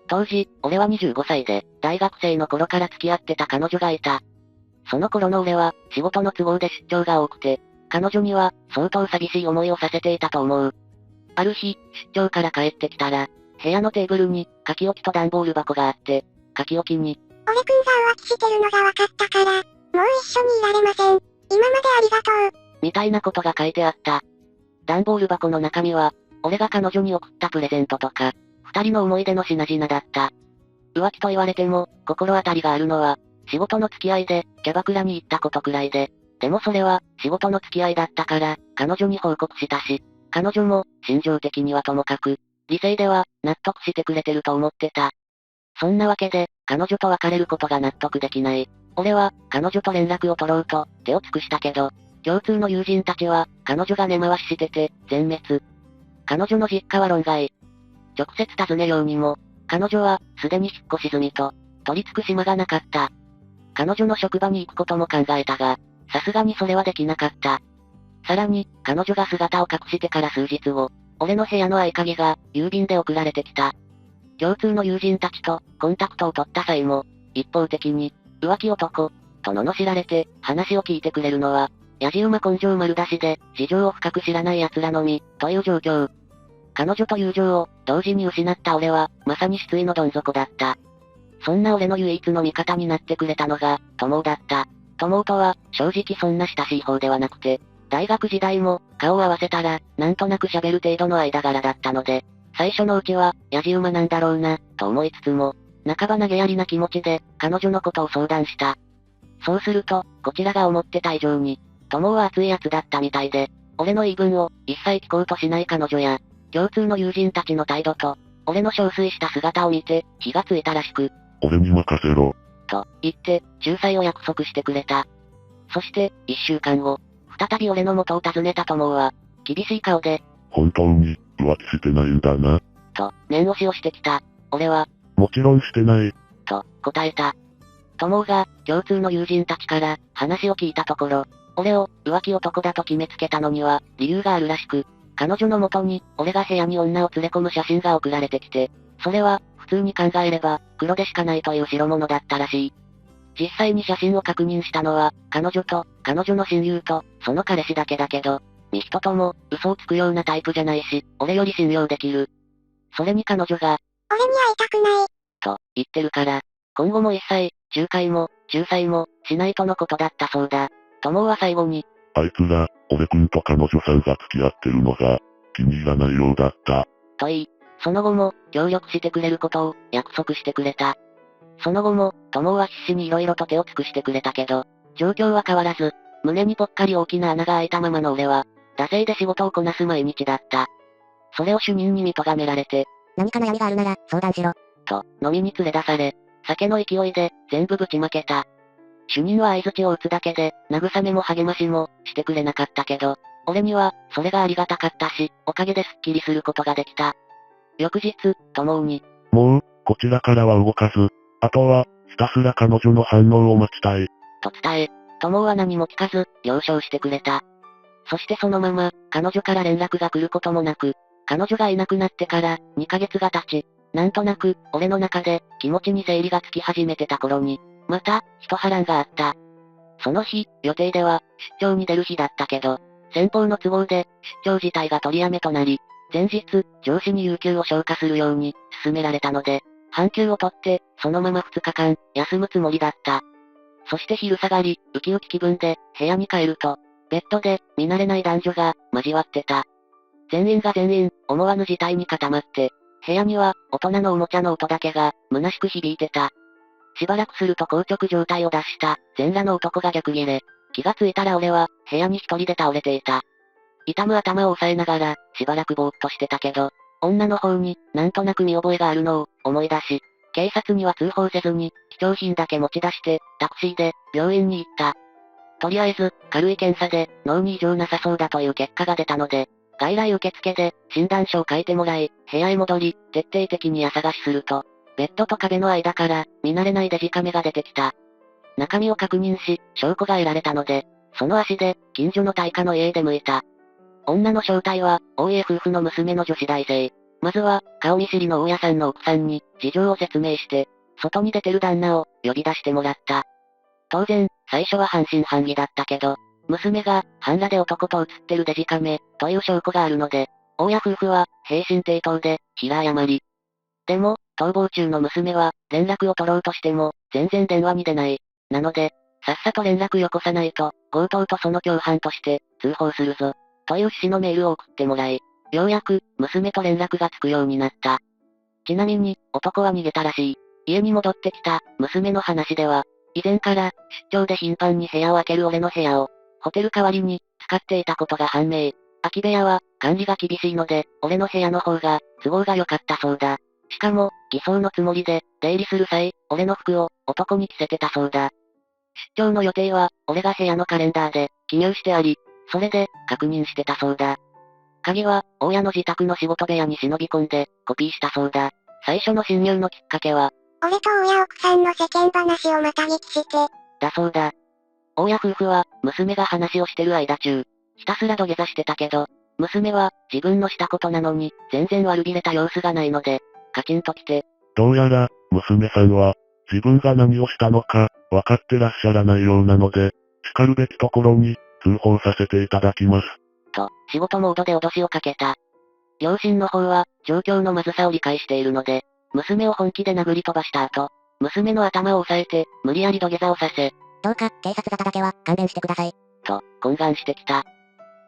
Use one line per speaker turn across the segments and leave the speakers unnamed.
当時、俺は25歳で、大学生の頃から付き合ってた彼女がいた。その頃の俺は、仕事の都合で出張が多くて、彼女には、相当寂しい思いをさせていたと思う。ある日、出張から帰ってきたら、部屋のテーブルに、書き置きと段ボール箱があって、書き置きに、
俺くんが浮気してるのが分かったから、もう一緒にいられません。今までありがとう。
みたいなことが書いてあった。段ボール箱の中身は、俺が彼女に送ったプレゼントとか、二人の思い出の品々だった。浮気と言われても、心当たりがあるのは、仕事の付き合いで、キャバクラに行ったことくらいで、でもそれは、仕事の付き合いだったから、彼女に報告したし、彼女も、心情的にはともかく、理性では、納得してくれてると思ってた。そんなわけで、彼女と別れることが納得できない。俺は、彼女と連絡を取ろうと、手を尽くしたけど、共通の友人たちは、彼女が根回ししてて、全滅。彼女の実家は論外。直接訪ねようにも、彼女は、すでに引っ越し済みと、取り付く島がなかった。彼女の職場に行くことも考えたが、さすがにそれはできなかった。さらに、彼女が姿を隠してから数日後、俺の部屋の合鍵が、郵便で送られてきた。共通の友人たちと、コンタクトを取った際も、一方的に、浮気男、と罵られて、話を聞いてくれるのは、やじ馬根性丸出しで、事情を深く知らない奴らのみ、という状況。彼女と友情を、同時に失った俺は、まさに失意のどん底だった。そんな俺の唯一の味方になってくれたのが、友だった。友とは、正直そんな親しい方ではなくて、大学時代も、顔を合わせたら、なんとなく喋る程度の間柄だったので、最初のうちは、やじ馬なんだろうな、と思いつつも、半ば投げやりな気持ちで、彼女のことを相談した。そうすると、こちらが思ってた以上に、友は熱いやつだったみたいで、俺の言い分を、一切聞こうとしない彼女や、共通の友人たちの態度と、俺の憔悴した姿を見て、気がついたらしく、
俺に任せろ。
と、言って、仲裁を約束してくれた。そして、一週間後、再び俺の元を訪ねた友は、厳しい顔で、
本当に、浮気してないんだな。
と、念押しをしてきた。俺は、
もちろんしてない。
と、答えた。友が、共通の友人たちから、話を聞いたところ、俺を、浮気男だと決めつけたのには、理由があるらしく、彼女の元に、俺が部屋に女を連れ込む写真が送られてきて、それは、普通に考えれば、黒でしかないという代物だったらしい。実際に写真を確認したのは、彼女と、彼女の親友と、その彼氏だけだけど、に人とも、嘘をつくようなタイプじゃないし、俺より信用できる。それに彼女が、
俺に会いたくない。
と、言ってるから、今後も一切、仲介も、仲裁も、しないとのことだったそうだ。友は最後に、
あいつら、俺くんと彼女さんが付き合ってるのが、気に入らないようだった。
と言い、その後も、協力してくれることを、約束してくれた。その後も、友は必死に色々と手を尽くしてくれたけど、状況は変わらず、胸にぽっかり大きな穴が開いたままの俺は、惰性で仕事をこなす毎日だった。それを主任に見咎められて、
何か悩みがあるなら、相談しろ。
と、飲みに連れ出され、酒の勢いで、全部ぶちまけた。主任は相槌を打つだけで、慰めも励ましも、してくれなかったけど、俺には、それがありがたかったし、おかげですっきりすることができた。翌日、友に、
もう、こちらからは動かず、あとは、ひたすら彼女の反応を待ちたい。
と伝え、友は何も聞かず、了承してくれた。そしてそのまま、彼女から連絡が来ることもなく、彼女がいなくなってから、2ヶ月が経ち、なんとなく、俺の中で、気持ちに整理がつき始めてた頃に、また、一波乱があった。その日、予定では、出張に出る日だったけど、先方の都合で、出張自体が取りやめとなり、前日、上司に有給を消化するように、勧められたので、半休を取って、そのまま2日間、休むつもりだった。そして昼下がり、ウキウキ気分で、部屋に帰ると、ベッドで、見慣れない男女が、交わってた。全員が全員、思わぬ事態に固まって、部屋には、大人のおもちゃの音だけが、虚しく響いてた。しばらくすると硬直状態を脱した、全裸の男が逆ギレ。気がついたら俺は、部屋に一人で倒れていた。痛む頭を押さえながら、しばらくぼーっとしてたけど、女の方に、なんとなく見覚えがあるのを、思い出し、警察には通報せずに、貴重品だけ持ち出して、タクシーで、病院に行った。とりあえず、軽い検査で、脳に異常なさそうだという結果が出たので、外来受付で、診断書を書いてもらい、部屋へ戻り、徹底的に家探しすると、ベッドと壁の間から、見慣れないデジカメが出てきた。中身を確認し、証拠が得られたので、その足で、近所の大家の家へ出向いた。女の正体は、大家夫婦の娘の女子大生。まずは、顔見知りの大家さんの奥さんに、事情を説明して、外に出てる旦那を呼び出してもらった。当然、最初は半信半疑だったけど、娘が、半裸で男と写ってるデジカメ、という証拠があるので、大家夫婦は、平身低頭で、平謝り。でも、逃亡中の娘は、連絡を取ろうとしても、全然電話に出ない。なので、さっさと連絡よこさないと、強盗とその共犯として、通報するぞ。という趣旨のメールを送ってもらい、ようやく、娘と連絡がつくようになった。ちなみに、男は逃げたらしい。家に戻ってきた、娘の話では、以前から、出張で頻繁に部屋を空ける俺の部屋を、ホテル代わりに、使っていたことが判明。空き部屋は、管理が厳しいので、俺の部屋の方が、都合が良かったそうだ。しかも、偽装のつもりで、出入りする際、俺の服を、男に着せてたそうだ。出張の予定は、俺が部屋のカレンダーで、記入してあり、それで、確認してたそうだ。鍵は、大家の自宅の仕事部屋に忍び込んで、コピーしたそうだ。最初の侵入のきっかけは、
俺と大家奥さんの世間話をまた聞きして。
だそうだ。大家夫婦は、娘が話をしてる間中、ひたすら土下座してたけど、娘は、自分のしたことなのに、全然悪びれた様子がないので、カチンときて。
どうやら、娘さんは、自分が何をしたのか、分かってらっしゃらないようなので、叱るべきところに、通報させていただきます。
と、仕事モードで脅しをかけた。両親の方は、状況のまずさを理解しているので、娘を本気で殴り飛ばした後、娘の頭を押さえて、無理やり土下座をさせ、
どうか、警察沙汰だけは、勘弁してください。
と、懇願してきた。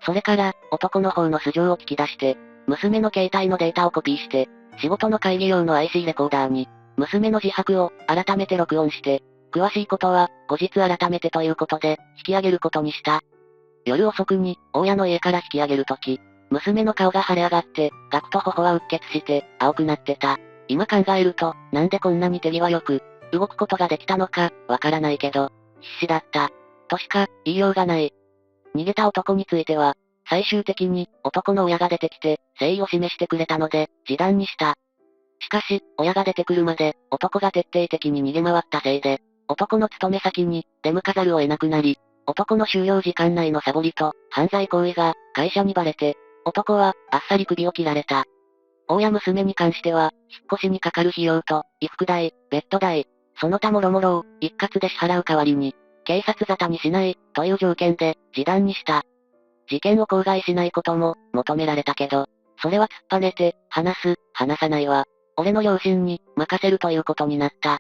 それから、男の方の素性を聞き出して、娘の携帯のデータをコピーして、仕事の会議用の IC レコーダーに、娘の自白を、改めて録音して、詳しいことは、後日改めてということで、引き上げることにした。夜遅くに、大家の家から引き上げるとき、娘の顔が腫れ上がって、ガクと頬はうっ血して、青くなってた。今考えると、なんでこんなに手際よく、動くことができたのか、わからないけど、必死だった。としか、言いようがない。逃げた男については、最終的に、男の親が出てきて、誠意を示してくれたので、示談にした。しかし、親が出てくるまで、男が徹底的に逃げ回ったせいで、男の勤め先に、出向かざるを得なくなり、男の収容時間内のサボりと、犯罪行為が、会社にバレて、男は、あっさり首を切られた。大家娘に関しては、引っ越しにかかる費用と、衣服代、ベッド代、その他もろもろを、一括で支払う代わりに、警察沙汰にしない、という条件で、示談にした。事件を口外しないことも、求められたけど、それは突っぱねて、話さないは、俺の両親に、任せるということになった。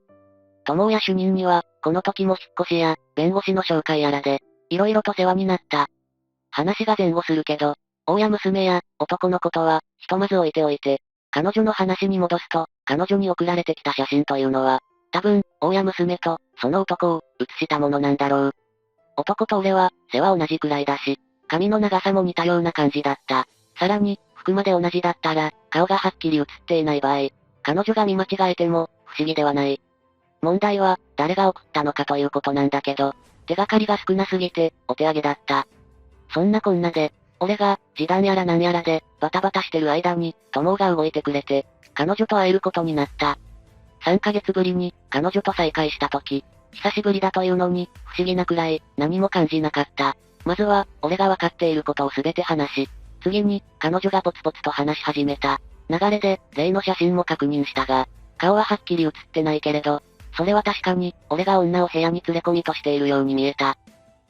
友や主任には、この時も引っ越しや、弁護士の紹介やらで、いろいろと世話になった。話が前後するけど、大家娘や、男のことは、ひとまず置いておいて、彼女の話に戻すと、彼女に送られてきた写真というのは、多分、大家娘と、その男を、写したものなんだろう。男と俺は、背は同じくらいだし、髪の長さも似たような感じだった。さらに、服まで同じだったら、顔がはっきり写っていない場合、彼女が見間違えても、不思議ではない。問題は、誰が送ったのかということなんだけど、手がかりが少なすぎて、お手上げだった。そんなこんなで、俺が、示談やらなんやらで、バタバタしてる間に、友が動いてくれて、彼女と会えることになった。3ヶ月ぶりに、彼女と再会した時、久しぶりだというのに、不思議なくらい、何も感じなかった。まずは、俺が分かっていることをすべて話し、次に、彼女がポツポツと話し始めた。流れで、例の写真も確認したが、顔ははっきり写ってないけれど、それは確かに、俺が女を部屋に連れ込みとしているように見えた。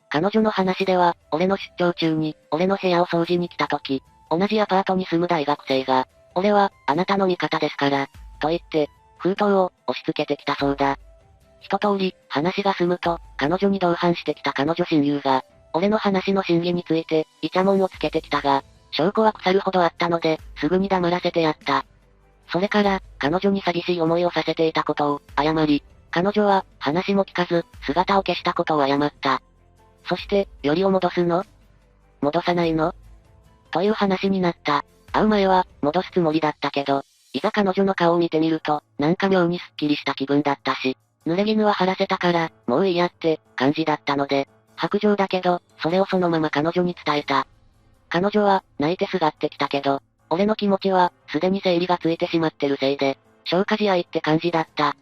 彼女の話では、俺の出張中に、俺の部屋を掃除に来た時、同じアパートに住む大学生が、俺は、あなたの味方ですから、と言って、封筒を、押し付けてきたそうだ。一通り、話が済むと、彼女に同伴してきた彼女親友が、俺の話の真偽について、イチャモンをつけてきたが、証拠は腐るほどあったので、すぐに黙らせてやった。それから、彼女に寂しい思いをさせていたことを、謝り、彼女は、話も聞かず、姿を消したことを謝った。そして、よりを戻すの？戻さないの？という話になった。会う前は、戻すつもりだったけど、いざ彼女の顔を見てみると、なんか妙にスッキリした気分だったし、濡れ衣は晴らせたから、もういいやって、感じだったので、白状だけど、それをそのまま彼女に伝えた。彼女は、泣いてすがってきたけど、俺の気持ちは、すでに整理がついてしまってるせいで、消化試合って感じだった。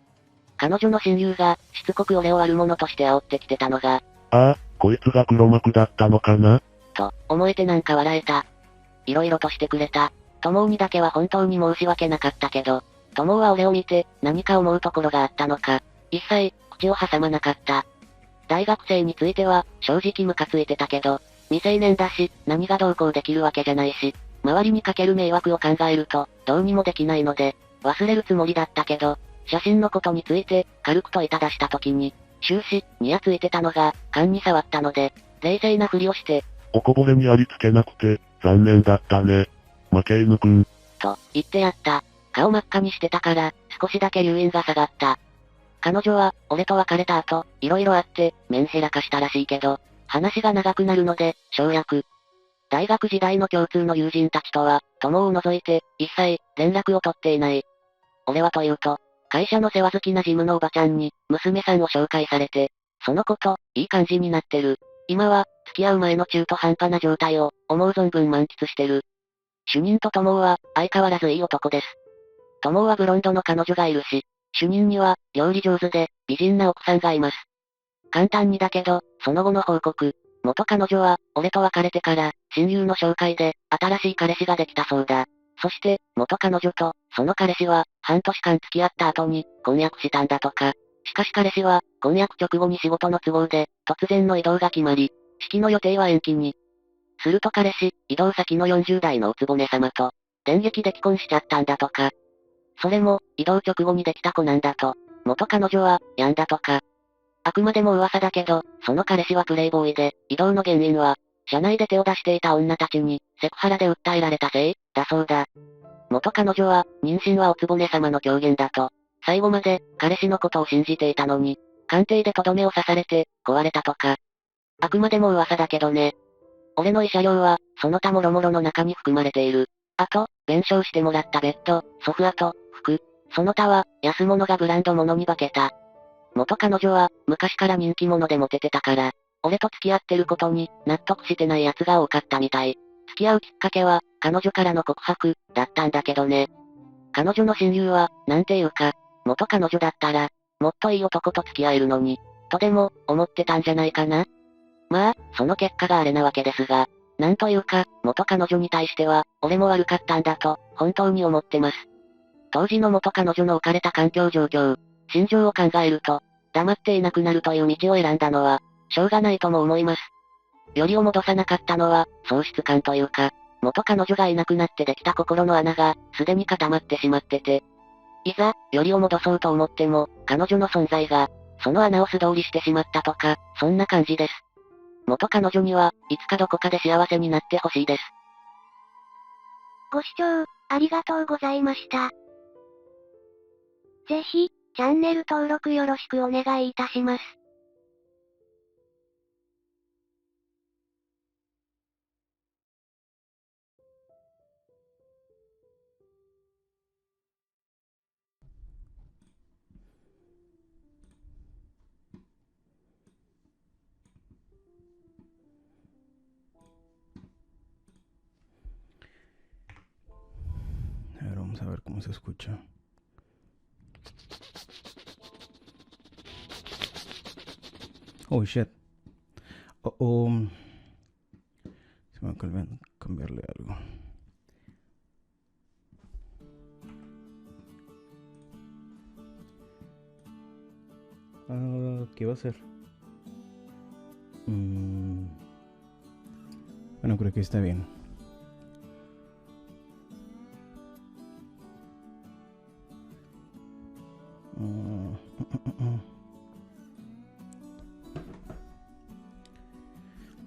彼女の親友が、しつこく俺を悪者として煽ってきてたのが、
ああ、こいつが黒幕だったのかな？
と、思えてなんか笑えた。いろいろとしてくれた。友にだけは本当に申し訳なかったけど、友は俺を見て、何か思うところがあったのか、一切、口を挟まなかった。大学生については、正直ムカついてたけど、未成年だし、何がどうこうできるわけじゃないし、周りにかける迷惑を考えると、どうにもできないので、忘れるつもりだったけど、写真のことについて、軽く問いただした時に、終始、にやついてたのが、勘に触ったので、冷静なふりをして、
おこぼれにありつけなくて、残念だったね。負け犬くん。
と、言ってやった。顔真っ赤にしてたから、少しだけ留飲が下がった。彼女は、俺と別れた後、色々あって、面へらかしたらしいけど、話が長くなるので、省略。大学時代の共通の友人たちとは、友を除いて、一切、連絡を取っていない。俺はというと、会社の世話好きな事務のおばちゃんに、娘さんを紹介されて、その子と、いい感じになってる。今は、付き合う前の中途半端な状態を、思う存分満喫してる。主任と友は、相変わらずいい男です。友はブロンドの彼女がいるし、主任には、料理上手で、美人な奥さんがいます。簡単にだけど、その後の報告。元彼女は、俺と別れてから、親友の紹介で、新しい彼氏ができたそうだ。そして、元彼女と、その彼氏は、半年間付き合った後に、婚約したんだとか。しかし彼氏は、婚約直後に仕事の都合で、突然の移動が決まり、式の予定は延期に。すると彼氏、移動先の40代のおつぼね様と、電撃で既婚しちゃったんだとか。それも、移動直後にできた子なんだと。元彼女は、病んだとか。あくまでも噂だけど、その彼氏はプレイボーイで、移動の原因は、社内で手を出していた女たちに、セクハラで訴えられたせい、だそうだ。元彼女は、妊娠はおつぼね様の狂言だと。最後まで、彼氏のことを信じていたのに、鑑定でとどめを刺されて、壊れたとか。あくまでも噂だけどね。俺の慰謝料は、その他諸々の中に含まれている。あと、弁償してもらったベッド、ソファと、服。その他は、安物がブランド物に化けた。元彼女は、昔から人気者でモテてたから、俺と付き合ってることに、納得してない奴が多かったみたい。付き合うきっかけは、彼女からの告白、だったんだけどね。彼女の親友は、なんていうか、元彼女だったら、もっといい男と付き合えるのに、とでも、思ってたんじゃないかな。まあ、その結果があれなわけですが、なんというか、元彼女に対しては、俺も悪かったんだと、本当に思ってます。当時の元彼女の置かれた環境状況、心情を考えると、黙っていなくなるという道を選んだのは、しょうがないとも思います。よりを戻さなかったのは、喪失感というか、元彼女がいなくなってできた心の穴が、すでに固まってしまってて。いざ、よりを戻そうと思っても、彼女の存在が、その穴を素通りしてしまったとか、そんな感じです。元彼女には、いつかどこかで幸せになってほしいです。
ご視聴、ありがとうございました。ぜひ、チャンネル登録よろしくお願いいたします。
A ver, vamos a ver cómo se escucha. Oh shit. Se me va a cambiarle algo. ¿Qué va a hacer? Bueno, creo que está bien.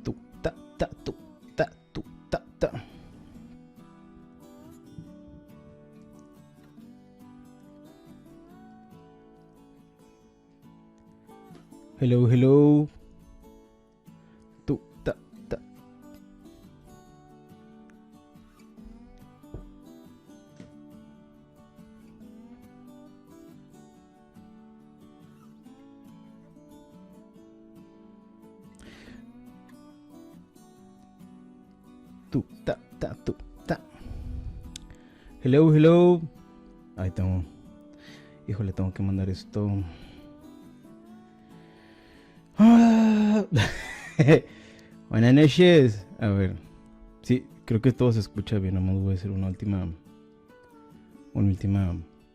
Tu ta ta tu ta tu ta ta. Hello, hello. Tu ta ta. Tu ta ta tu ta. Hello, hello. Ahí tengo. Híjole, tengo que mandar esto. Buenas noches. A ver. Sí, creo que todo se escucha bien. Nomás voy a hacer una última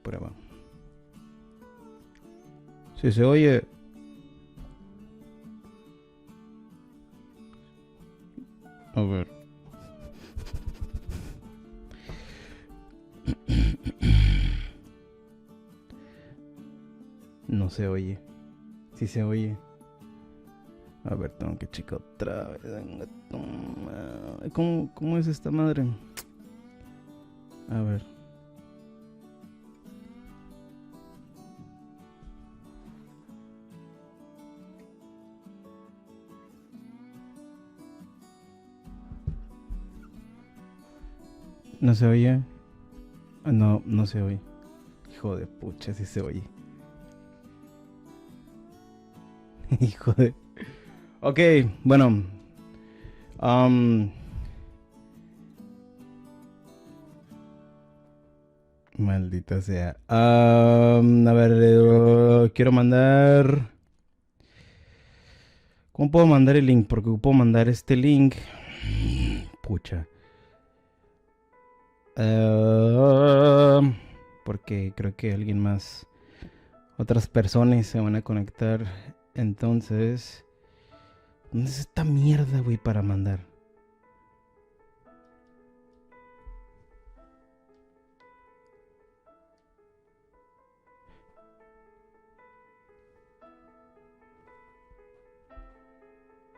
Prueba. Si se oye. A ver. No se oye. Sí se oye. A ver, tengo que checar otra vez. ¿Cómo es esta madre? A ver. ¿No se oye? No, no se oye. Hijo de pucha, sí se oye. Hijo de... Ok, bueno. Maldita sea. A ver, quiero mandar... ¿Cómo puedo mandar el link? Porque puedo mandar este link. Pucha. Porque creo que alguien más... Otras personas se van a conectar. Entonces... ¿Dónde es esta mierda, güey, para mandar?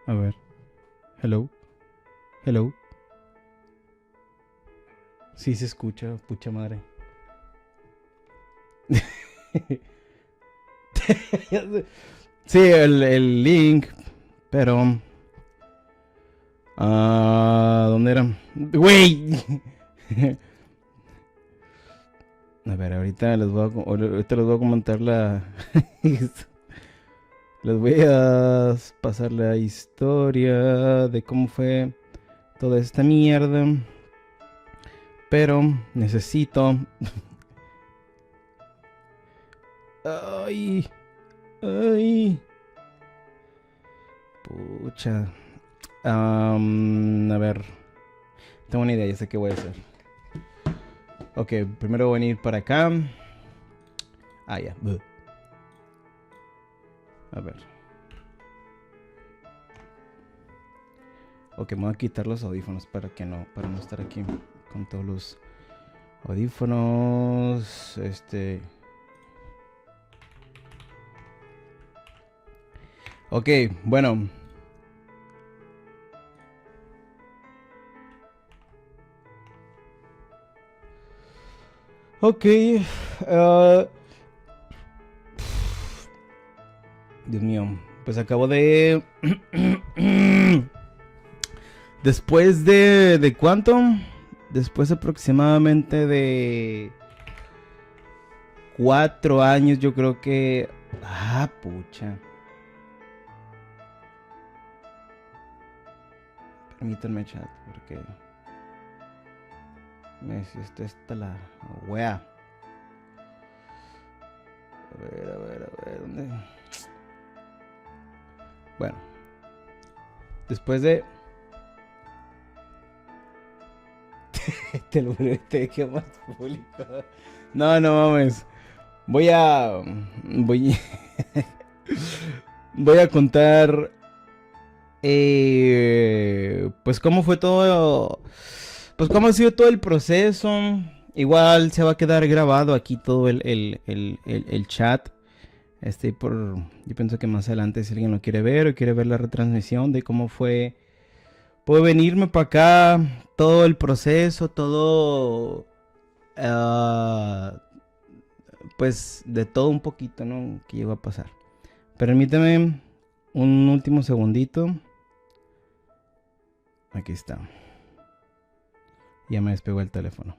A ver. Hello. Hello. Sí se escucha, pucha madre. Sí, el link. Pero... ¿dónde era? ¡Güey! A ver, ahorita les voy a comentar la... Les voy a pasar la historia de cómo fue toda esta mierda. Pero necesito... Ay. Ay. Pucha. A ver. Tengo una idea, ya sé qué voy a hacer. Ok, primero voy a venir para acá. Ah, ya. A ver. Ok, me voy a quitar los audífonos para no estar aquí con todos los audífonos. Ok, bueno. Ok. Dios mío. Pues acabo de... Después de ¿cuánto? Después aproximadamente de 4 años, yo creo que... Ah, pucha. Permítanme, chat, porque... Me hiciste esta la wea. A ver, ¿dónde? Bueno. Después de... Te lo juro, te dejé más público. No mames. Voy a contar pues cómo fue todo, pues cómo ha sido todo el proceso. Igual se va a quedar grabado aquí todo el chat. Yo pienso que más adelante, si alguien lo quiere ver o quiere ver la retransmisión de cómo fue, puedo venirme para acá, todo el proceso, todo, pues de todo un poquito, ¿no? Que llegó a pasar. Permíteme un último segundito. Aquí está. Ya me despegó el teléfono.